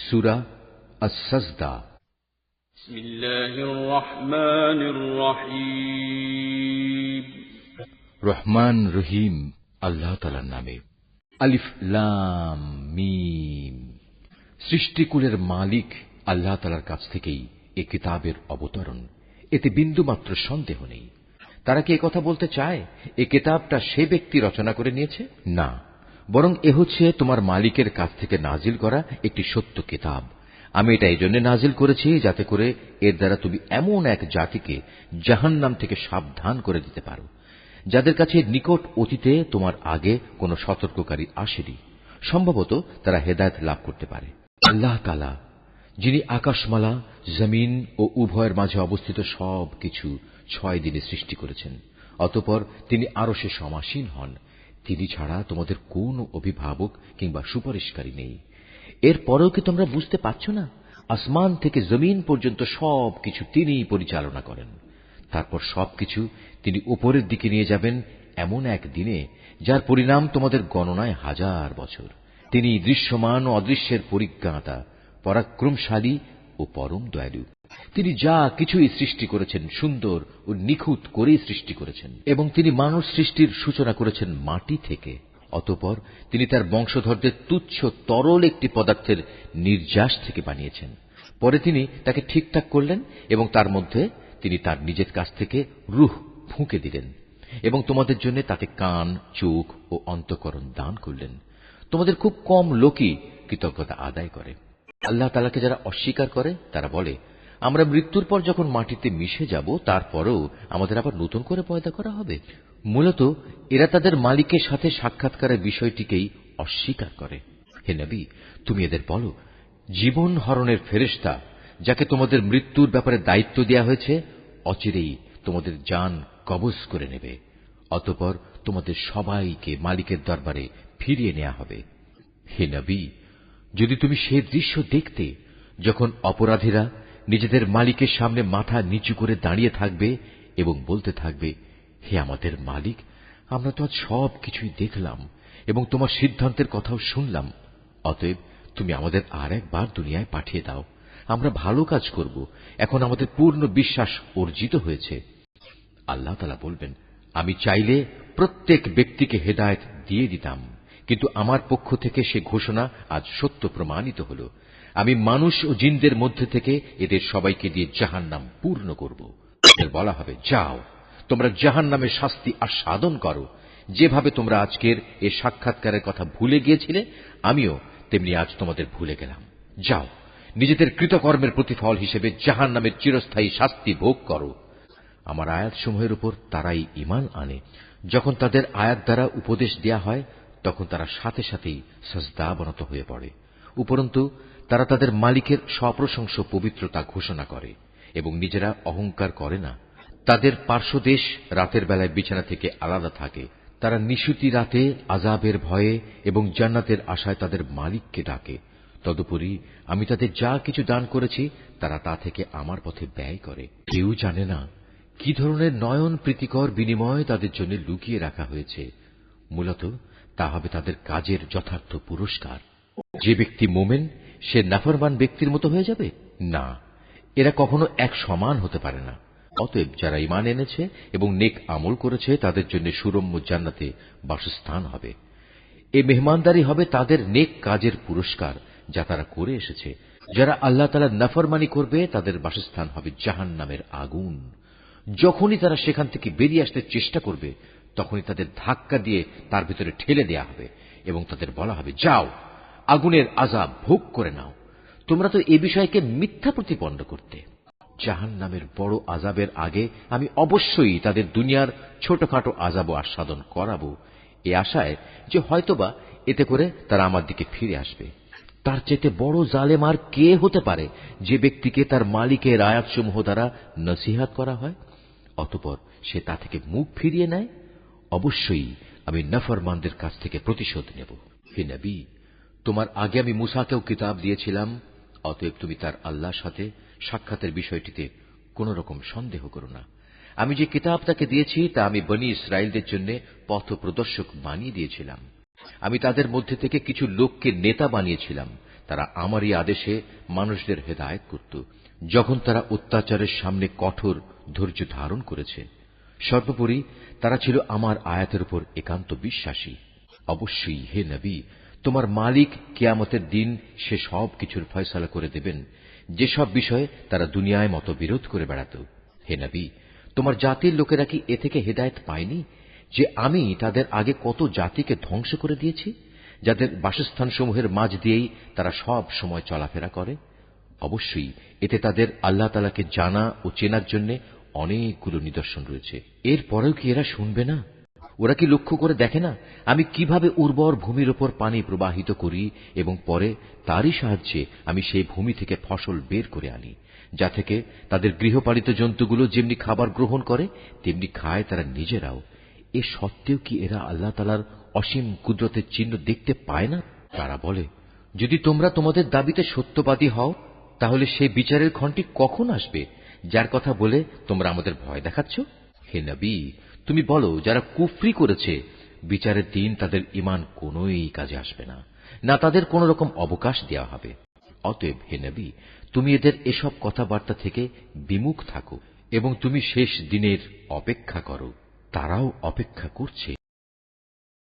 সূরা আস-সাজদা। বিসমিল্লাহির রহমানির রহিম। রহমান রহিম আল্লাহ তাআলার নামে। আলিফ লাম মিম। সৃষ্টিকুলের মালিক আল্লাহ তাআলার কাছ থেকেই এ কিতাবের অবতরণ, এতে বিন্দুমাত্র সন্দেহ নেই। তারা কি একথা বলতে চায় এ কিতাবটা সে ব্যক্তি রচনা করে নিয়েছে? না, বরং এ হচ্ছে তোমার মালিকের কাছ থেকে নাজিল করা একটি সত্য কিতাব। আমি এটা এই জন্য নাজিল করেছি যাতে করে এর দ্বারা তুমি এমন এক জাতিকে জাহান্নাম থেকে সাবধান করে দিতে পারো যাদের কাছে নিকট অতীতে তোমার আগে কোনো সতর্ককারী আসেনি। সম্ভবত তারা হেদায়েত লাভ করতে পারে। আল্লাহ তাআলা যিনি আকাশমালা, জমিন ও উভয়ের মাঝে অবস্থিত সব কিছু 6 দিনে সৃষ্টি করেছেন, অতঃপর তিনি আরশে সমাসীন হন। তিনি ছাড়া তোমাদের কোনো অভিভাবক কিংবা সুপারিশকারী নেই। এরপরেও কি তোমরা বুঝতে পারছো না? আসমান থেকে জমিন পর্যন্ত সব কিছু তিনিই পরিচালনা করেন। তারপর সবকিছু তিনি উপরের দিকে নিয়ে যাবেন এমন এক দিনে যার পরিণাম তোমাদের গণনায় 1000 বছর। তিনি দৃশ্যমান ও অদৃশ্যের পরিজ্ঞাতা, পরাক্রমশালী ও পরম দয়ালু। তিনি যা কিছুই সৃষ্টি করেছেন সুন্দর ও নিখুঁত করেই সৃষ্টি করেছেন, এবং তিনি মানব সৃষ্টির সূচনা করেছেন মাটি থেকে। অতঃপর তিনি তার বংশধরদের তুচ্ছ তরল একটি পদার্থের নির্যাস থেকে বানিয়েছেন। পরে তিনি তাকে ঠিকঠাক করলেন এবং তার মধ্যে তিনি তার নিজের কাছ থেকে রূহ ফুঁকে দিলেন এবং তোমাদের জন্য তাতে কান, চোখ ও অন্তঃকরণ দান করলেন। তোমাদের খুব কম লোকই কৃতজ্ঞতা আদায় করে। আল্লাহ তাআলাকে যারা অস্বীকার করে তারা বলে, আমরা মৃত্যুর পর যখন মাটিতে মিশে যাব তারপরেও আমাদের আবার নতুন করে পয়দা করা হবে। মূলত এরা তাদের মালিকের সাথে সাক্ষাৎকারের বিষয়টিকেই অস্বীকার করে। হে নবী, তুমি এদের বলো, জীবন হরণের ফেরেশতা যাকে তোমাদের মৃত্যুর ব্যাপারে দায়িত্ব দেওয়া হয়েছে অচিরেই তোমাদের জান কবজ করে নেবে। অতঃপর তোমাদের সবাইকে মালিকের দরবারে ফিরিয়ে নেওয়া হবে। হে নবী, যদি তুমি সে দৃশ্য দেখতে যখন অপরাধীরা নিজেদের মালিকের সামনে মাথা নিচু করে দাঁড়িয়ে থাকবে এবং বলতে থাকবে, হে আমাদের মালিক, আমরা তো আজ সব কিছুই দেখলাম এবং তোমার সিদ্ধান্তের কথাও শুনলাম। অতএব তুমি আমাদের আর একবার দুনিয়ায় পাঠিয়ে দাও। আমরা ভালো কাজ করব। এখন আমাদের পূর্ণ বিশ্বাস অর্জিত হয়েছে। আল্লাহ তাআলা বলবেন, আমি চাইলে প্রত্যেক ব্যক্তিকে হেদায়েত দিয়ে দিতাম, কিন্তু আমার পক্ষ থেকে সে ঘোষণা আজ সত্য প্রমাণিত হল। আমি মানুষ ও জিনদের মধ্যে থেকে এদের সবাইকে দিয়ে জাহান্নাম পূর্ণ করব। এদের বলা হবে, যাও তোমরা জাহান্নামের শাস্তি আস্বাদন করো। যেভাবে তোমরা আজকের এই সাক্ষাৎকারের কথা ভুলে গিয়েছিলে, আমিও তেমনি আজ তোমাদের ভুলে গেলাম। যাও নিজেদের কৃতকর্মের প্রতিফল হিসেবে জাহান্নামের চিরস্থায়ী শাস্তি ভোগ করো। আমার আয়াতসমূহের উপর তারাই ঈমান আনে। যখন তাদের আয়াত দ্বারা উপদেশ দেয়া হয় তখন তারা সাথে সাথেই সাজদাবনত হয়ে পড়ে। উপরন্তু তারা তাদের মালিকের সপ্রশংস পবিত্রতা ঘোষণা করে এবং নিজেরা অহংকার করে না। তাদের পার্শ্বদেশ রাতের বেলায় বিছানা থেকে আলাদা থাকে। তারা নিশুতি রাতে আযাবের ভয়ে এবং জান্নাতের আশায় তাদের মালিককে ডাকে। তদুপরি আমি তাদের যা কিছু দান করেছি তারা তা থেকে আমার পথে ব্যয় করে। কেউ জানে না কি ধরনের নয়ন প্রীতিকর বিনিময় তাদের জন্য লুকিয়ে রাখা হয়েছে। মূলত তা হবে তাদের কাজের যথার্থ পুরস্কার। যে ব্যক্তি মোমেন সে নাফরমান ব্যক্তির মতো হয়ে যাবে? না, এরা কখনো এক সমান হতে পারে না। অতএব যারা ঈমান এনেছে এবং নেক আমল করেছে তাদের জন্য সুরম্য জান্নাতে বাসস্থান হবে। এই মেহমানদারি হবে তাদের নেক কাজের পুরস্কার যা তারা করে এসেছে। যারা আল্লাহ তাআলার নাফরমানি করবে তাদের বাসস্থান হবে জাহান্নামের আগুন। যখনই তারা সেখান থেকে বেরিয়ে আসতে চেষ্টা করবে তখনই তাদের ধাক্কা দিয়ে তার ভিতরে ঠেলে দেয়া হবে এবং তাদের বলা হবে, যাও আগুনের আযাব ভোগ করে নাও। তোমরা তো এ বিষয়কে মিথ্যা প্রতিপন্ন করতে। জাহান্নামের বড় আযাবের আগে আমি অবশ্যই তাদের দুনিয়ার ছোটখাটো আযাব আস্বাদন করাবো, এই আশায় যে হয়তোবা এতে করে তারা আমার দিকে ফিরে আসবে। তার চেয়ে বড় জালেম আর কে হতে পারে যে ব্যক্তিকে তার মালিকের আয়াতসমূহ দ্বারা নসিহত করা হয় অতঃপর সে তা থেকে মুখ ফিরিয়ে নেয়। অবশ্যই আমি নাফরমানদের কাছ থেকে প্রতিশোধ নেব। হে নবী, তোমার আগে আমি মূসাকেও কিতাব দিয়েছিলাম, অতএব তুমি তার আল্লাহর সাথে সাক্ষাতের বিষয়টিতে কোন রকম সন্দেহ করো না। আমি যে কিতাব তাকে দিয়েছি তা আমি বনী ইসরায়েলদের জন্য পথ প্রদর্শক বানিয়ে দিয়েছিলাম। আমি তাদের মধ্যে থেকে কিছু লোককে নেতা বানিয়েছিলাম। তারা আমারই আদেশে মানুষদের হেদায়েত করত, যখন তারা অত্যাচারের সামনে কঠোর ধৈর্য ধারণ করেছে। সর্বোপরি তারা ছিল আমার আয়াতের উপর একান্ত বিশ্বাসী। অবশ্যই হে নবী, তোমার মালিক কিয়ামতের দিন সে সব কিছুর ফয়সালা করে দেবেন যেসব বিষয়ে তারা দুনিয়ায় মতবিরোধ করে বেড়াত। হে নবী, তোমার জাতির লোকেরা কি এ থেকে হেদায়েত পায়নি যে আমি তাদের আগে কত জাতিকে ধ্বংস করে দিয়েছি, যাদের বাসস্থানসমূহের মাঝ দিয়েই তারা সব সময় চলাফেরা করে? অবশ্যই এতে তাদের আল্লাহ তাআলাকে জানা ও চেনার জন্য অনেকগুলো নিদর্শন রয়েছে। এরপরেও কি এরা শুনবে না? ওরা কি লক্ষ্য করে দেখে না আমি কিভাবে উর্বর ভূমির ওপর পানি প্রবাহিত করি এবং পরে তারই সাহায্যে আমি সেই ভূমি থেকে ফসল বের করে আনি, যা থেকে তাদের গৃহপালিত জন্তুগুলো যেমনি খাবার গ্রহণ করে তেমনি খায় তারা নিজেরাও। এ সত্ত্বেও কি এরা আল্লাহ তাআলার অসীম কুদরতের চিহ্ন দেখতে পায় না? তারা বলে, যদি তোমরা তোমাদের দাবিতে সত্যবাদী হও তাহলে সেই বিচারের ক্ষণটি কখন আসবে যার কথা বলে তোমরা আমাদের ভয় দেখাচ্ছ? হে নবী, তুমি বলো, যারা কুফরি করেছে বিচারের দিন তাদের ঈমান কোনোই কাজে আসবে না, না তাদের কোন রকম অবকাশ দেওয়া হবে। অতএব হে নবী, তুমি এদের এসব কথাবার্তা থেকে বিমুখ থাকো এবং তুমি শেষ দিনের অপেক্ষা করো। তারাও অপেক্ষা করছে।